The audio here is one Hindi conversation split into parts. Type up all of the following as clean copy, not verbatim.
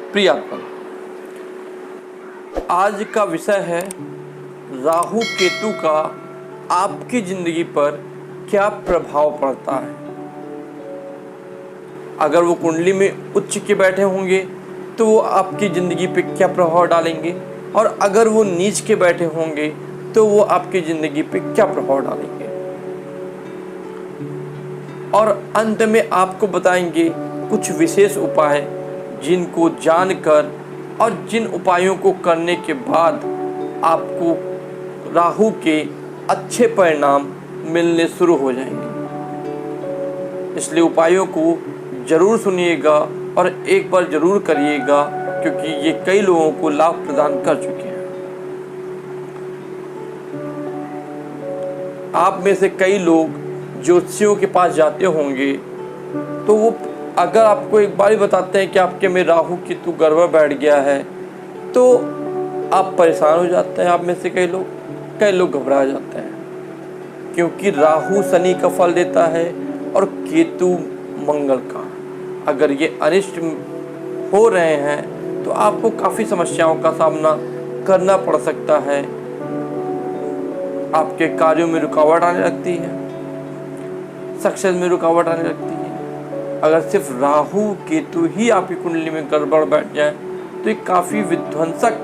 प्रियात्मन, आज का विषय है राहु केतु का आपकी जिंदगी पर क्या प्रभाव पड़ता है। अगर वो कुंडली में उच्च के बैठे होंगे तो वो आपकी ज़िंदगी पे क्या प्रभाव डालेंगे, और अगर वो नीच के बैठे होंगे तो वो आपकी ज़िंदगी पे क्या प्रभाव डालेंगे। और अंत में आपको बताएंगे कुछ विशेष उपाय जिनको जानकर और जिन उपायों को करने के बाद आपको राहु के अच्छे परिणाम मिलने शुरू हो जाएंगे। इसलिए उपायों को ज़रूर सुनिएगा और एक बार ज़रूर करिएगा, क्योंकि ये कई लोगों को लाभ प्रदान कर चुके हैं। आप में से कई लोग ज्योतिषियों के पास जाते होंगे तो वो अगर आपको एक बार ही बताते हैं कि आपके में राहु केतु गड़बड़ बैठ गया है तो आप परेशान हो जाते हैं। आप में से कई लोग घबरा जाते हैं, क्योंकि राहु शनि का फल देता है और केतु मंगल का। अगर ये अनिष्ट हो रहे हैं तो आपको काफ़ी समस्याओं का सामना करना पड़ सकता है। आपके कार्यों में रुकावट आने लगती है, सक्सेस में रुकावट आने लगती है। अगर सिर्फ राहु केतु ही आपकी कुंडली में गड़बड़ बैठ जाए तो ये काफ़ी विध्वंसक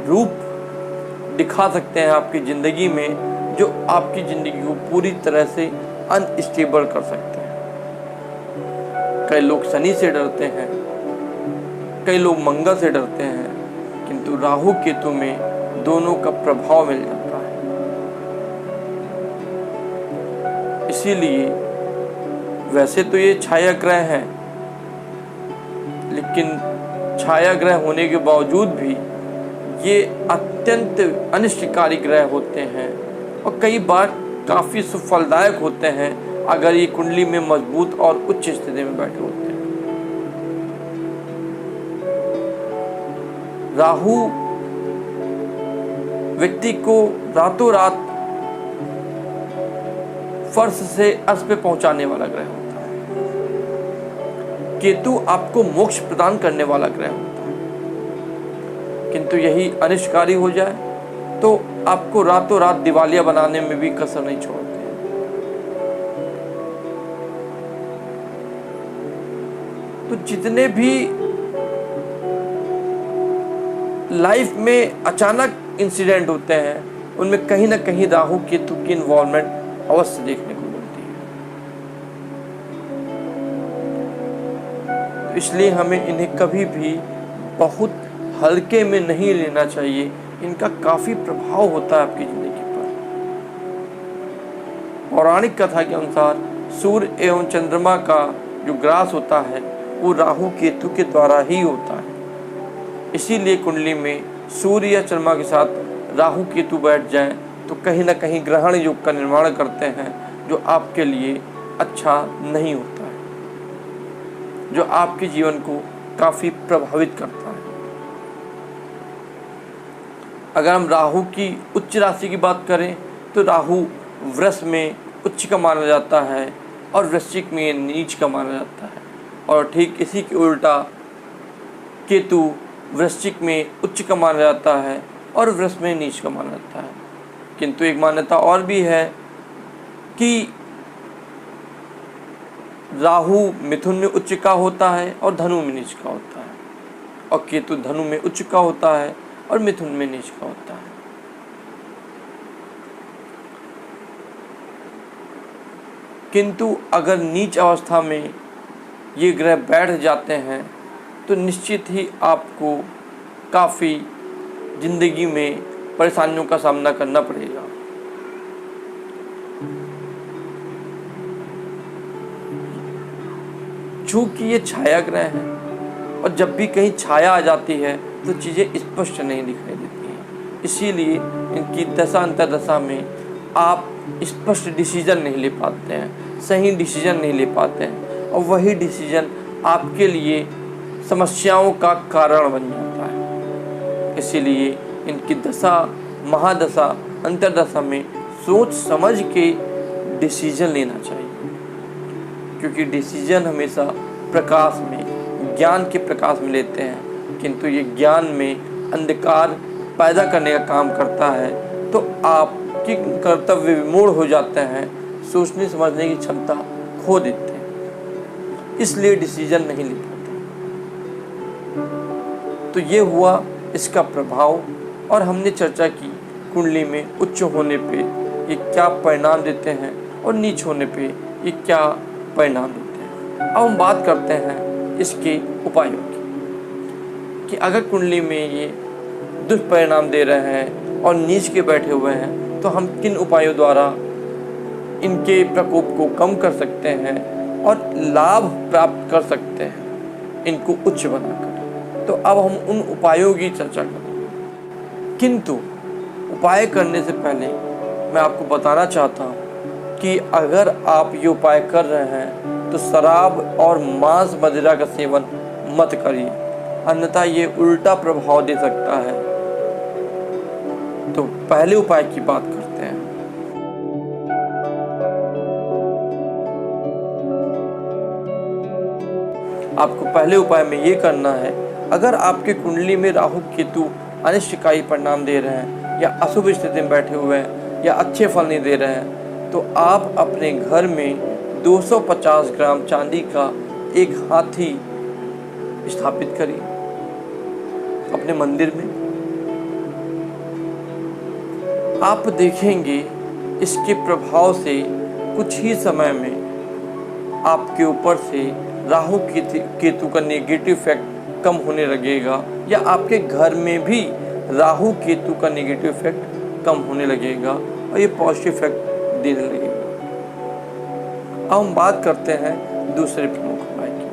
रूप दिखा सकते हैं आपकी ज़िंदगी में, जो आपकी ज़िंदगी को पूरी तरह से अनस्टेबल कर सकते हैं। कई लोग शनि से डरते हैं, कई लोग मंगल से डरते हैं, किंतु राहु केतु में दोनों का प्रभाव मिल जाता है। इसीलिए वैसे तो ये छाया ग्रह हैं, लेकिन छाया ग्रह होने के बावजूद भी ये अत्यंत अनिष्टकारी ग्रह होते हैं और कई बार काफ़ी सुफलदायक होते हैं अगर ये कुंडली में मजबूत और उच्च स्थिति में बैठे होते हैं। राहु व्यक्ति को रातों रात फर्श से अर्श पे पहुंचाने वाला ग्रह होता है। केतु आपको मोक्ष प्रदान करने वाला ग्रह होता है, किंतु यही अनिष्टकारी हो जाए तो आपको रातों रात दिवालिया बनाने में भी कसर नहीं छोड़ते। तो जितने भी लाइफ में अचानक इंसिडेंट होते हैं उनमें कहीं ना कहीं राहु केतु की इन्वॉल्वमेंट अवश्य देखने को मिलती है। तो इसलिए हमें इन्हें कभी भी बहुत हल्के में नहीं लेना चाहिए। इनका काफ़ी प्रभाव होता है आपकी ज़िंदगी पर। पौराणिक कथा के अनुसार सूर्य एवं चंद्रमा का जो ग्रास होता है वो राहु केतु के द्वारा ही होता है। इसीलिए कुंडली में सूर्य या चंद्रमा के साथ राहु केतु बैठ जाएं तो कहीं ना कहीं ग्रहण योग का निर्माण करते हैं, जो आपके लिए अच्छा नहीं होता है, जो आपके जीवन को काफ़ी प्रभावित करता है। अगर हम राहु की उच्च राशि की बात करें तो राहु वृष में उच्च का माना जाता है और वृश्चिक में नीच का माना जाता है, और ठीक इसी के उल्टा केतु वृश्चिक में उच्च का माना जाता है और वृष में नीच का माना जाता है। किंतु एक मान्यता और भी है कि राहु मिथुन में उच्च का होता है और धनु में नीच का होता है, और केतु धनु में उच्च का होता है और मिथुन में नीच का होता है। किंतु अगर नीच अवस्था में ये ग्रह बैठ जाते हैं तो निश्चित ही आपको काफ़ी ज़िंदगी में परेशानियों का सामना करना पड़ेगा। चूँकि ये छाया ग्रह है और जब भी कहीं छाया आ जाती है तो चीज़ें स्पष्ट नहीं दिखाई देती हैं। इसीलिए इनकी दशा अंतर्दशा में आप स्पष्ट डिसीजन नहीं ले पाते हैं, सही डिसीजन नहीं ले पाते हैं, और वही डिसीजन आपके लिए समस्याओं का कारण बन जाता है। इसीलिए इनकी दशा महादशा अंतर्दशा में सोच समझ के डिसीजन लेना चाहिए, क्योंकि डिसीजन हमेशा प्रकाश में ज्ञान के प्रकाश में लेते हैं, किंतु ये ज्ञान में अंधकार पैदा करने का काम करता है, तो आपकी कर्तव्य विमूढ़ हो जाते हैं, सोचने समझने की क्षमता खो देते हैं, इसलिए डिसीजन नहीं ले पाते। तो ये हुआ इसका प्रभाव, और हमने चर्चा की कुंडली में उच्च होने पे ये क्या परिणाम देते हैं और नीच होने पे ये क्या परिणाम देते हैं। अब हम बात करते हैं इसके उपायों की, कि अगर कुंडली में ये दुष्परिणाम दे रहे हैं और नीच के बैठे हुए हैं, तो हम किन उपायों द्वारा इनके प्रकोप को कम कर सकते हैं और लाभ प्राप्त कर सकते हैं इनको उच्च बनाकर। तो अब हम उन उपायों की चर्चा करेंगे, किंतु उपाय करने से पहले मैं आपको बताना चाहता हूँ कि अगर आप ये उपाय कर रहे हैं तो शराब और मांस मदिरा का सेवन मत करिए, अन्यथा ये उल्टा प्रभाव दे सकता है। तो पहले उपाय की बात करते हैं। आपको पहले उपाय में ये करना है, अगर आपकी कुंडली में राहु केतु अनिष्टकारी परिणाम दे रहे हैं या अशुभ स्थिति में बैठे हुए हैं या अच्छे फल नहीं दे रहे हैं, तो आप अपने घर में 250 ग्राम चांदी का एक हाथी स्थापित करिए अपने मंदिर में। आप देखेंगे इसके प्रभाव से कुछ ही समय में आपके ऊपर से राहु केतु का नेगेटिव इफेक्ट कम होने लगेगा, या आपके घर में भी राहु केतु का नेगेटिव इफेक्ट कम होने लगेगा और ये पॉजिटिव इफेक्ट देने लगेगा। अब हम बात करते हैं दूसरे प्रमुख उपाय की।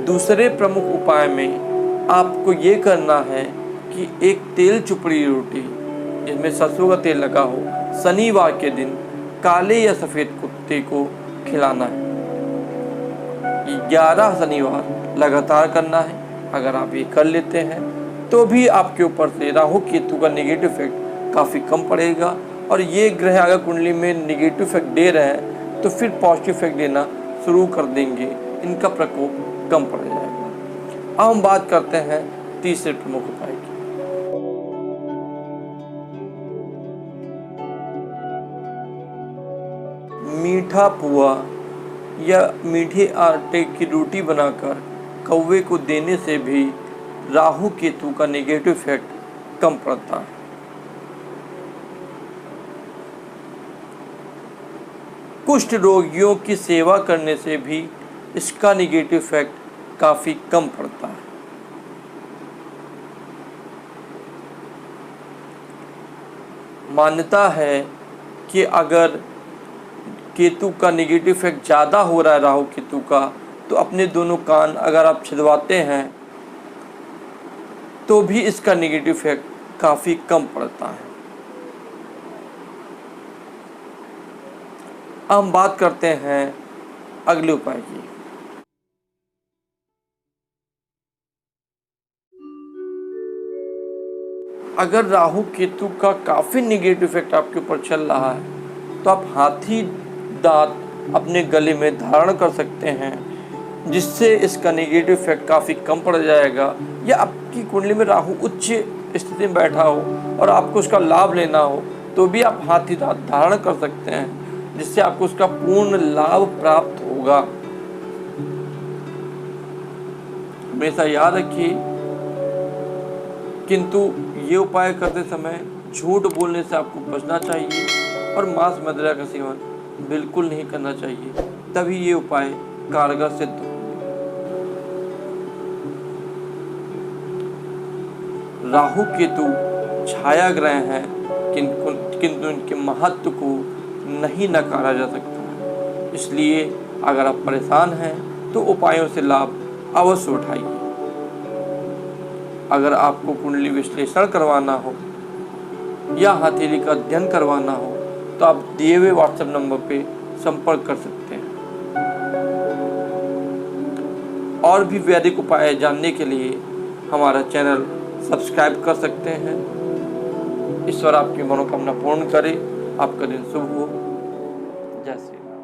दूसरे प्रमुख उपाय में आपको ये करना है कि एक तेल चुपड़ी रोटी जिसमें सरसों का तेल लगा हो, शनिवार के दिन काले या सफ़ेद कुत्ते को खिलाना है। 11 शनिवार लगातार करना है। अगर आप ये कर लेते हैं तो भी आपके ऊपर से राहु केतु का नेगेटिव इफेक्ट काफ़ी कम पड़ेगा, और ये ग्रह अगर कुंडली में नेगेटिव इफेक्ट दे रहे हैं तो फिर पॉजिटिव इफेक्ट देना शुरू कर देंगे, इनका प्रकोप कम पड़ जाएगा। अब हम बात करते हैं तीसरे प्रमुख उपाय की। मीठा पुआ या मीठे आटे की रोटी बनाकर कौवे को देने से भी राहु केतु का नेगेटिव इफेक्ट कम पड़ता है। कुष्ठ रोगियों की सेवा करने से भी इसका नेगेटिव इफेक्ट काफ़ी कम पड़ता है। मान्यता है कि अगर केतु का नेगेटिव इफेक्ट ज़्यादा हो रहा है राहु केतु का, तो अपने दोनों कान अगर आप छिदवाते हैं तो भी इसका नेगेटिव इफेक्ट काफ़ी कम पड़ता है। अब हम बात करते हैं अगले उपाय की। अगर राहु केतु का काफ़ी नेगेटिव इफेक्ट आपके ऊपर चल रहा है तो आप हाथी दांत अपने गले में धारण कर सकते हैं, जिससे इसका नेगेटिव इफेक्ट काफ़ी कम पड़ जाएगा। या आपकी कुंडली में राहु उच्च स्थिति में बैठा हो और आपको उसका लाभ लेना हो तो भी आप हाथी दांत धारण कर सकते हैं, जिससे आपको उसका पूर्ण लाभ प्राप्त होगा। हमेशा याद रखिए, किंतु ये उपाय करते समय झूठ बोलने से आपको बचना चाहिए और मांस मदिरा का सेवन बिल्कुल नहीं करना चाहिए, तभी ये उपाय कारगर सिद्ध होंगे। राहु केतु छाया ग्रह हैं, किंतु इनके महत्व को नहीं नकारा जा सकता है। इसलिए अगर आप परेशान हैं तो उपायों से लाभ अवश्य उठाइए। अगर आपको कुंडली विश्लेषण करवाना हो या हथेली का अध्ययन करवाना हो तो आप दिए हुए व्हाट्सएप नंबर पे संपर्क कर सकते हैं। और भी वैदिक उपाय जानने के लिए हमारा चैनल सब्सक्राइब कर सकते हैं। ईश्वर आपकी मनोकामना पूर्ण करे। आपका दिन शुभ हो। जय श्री राम।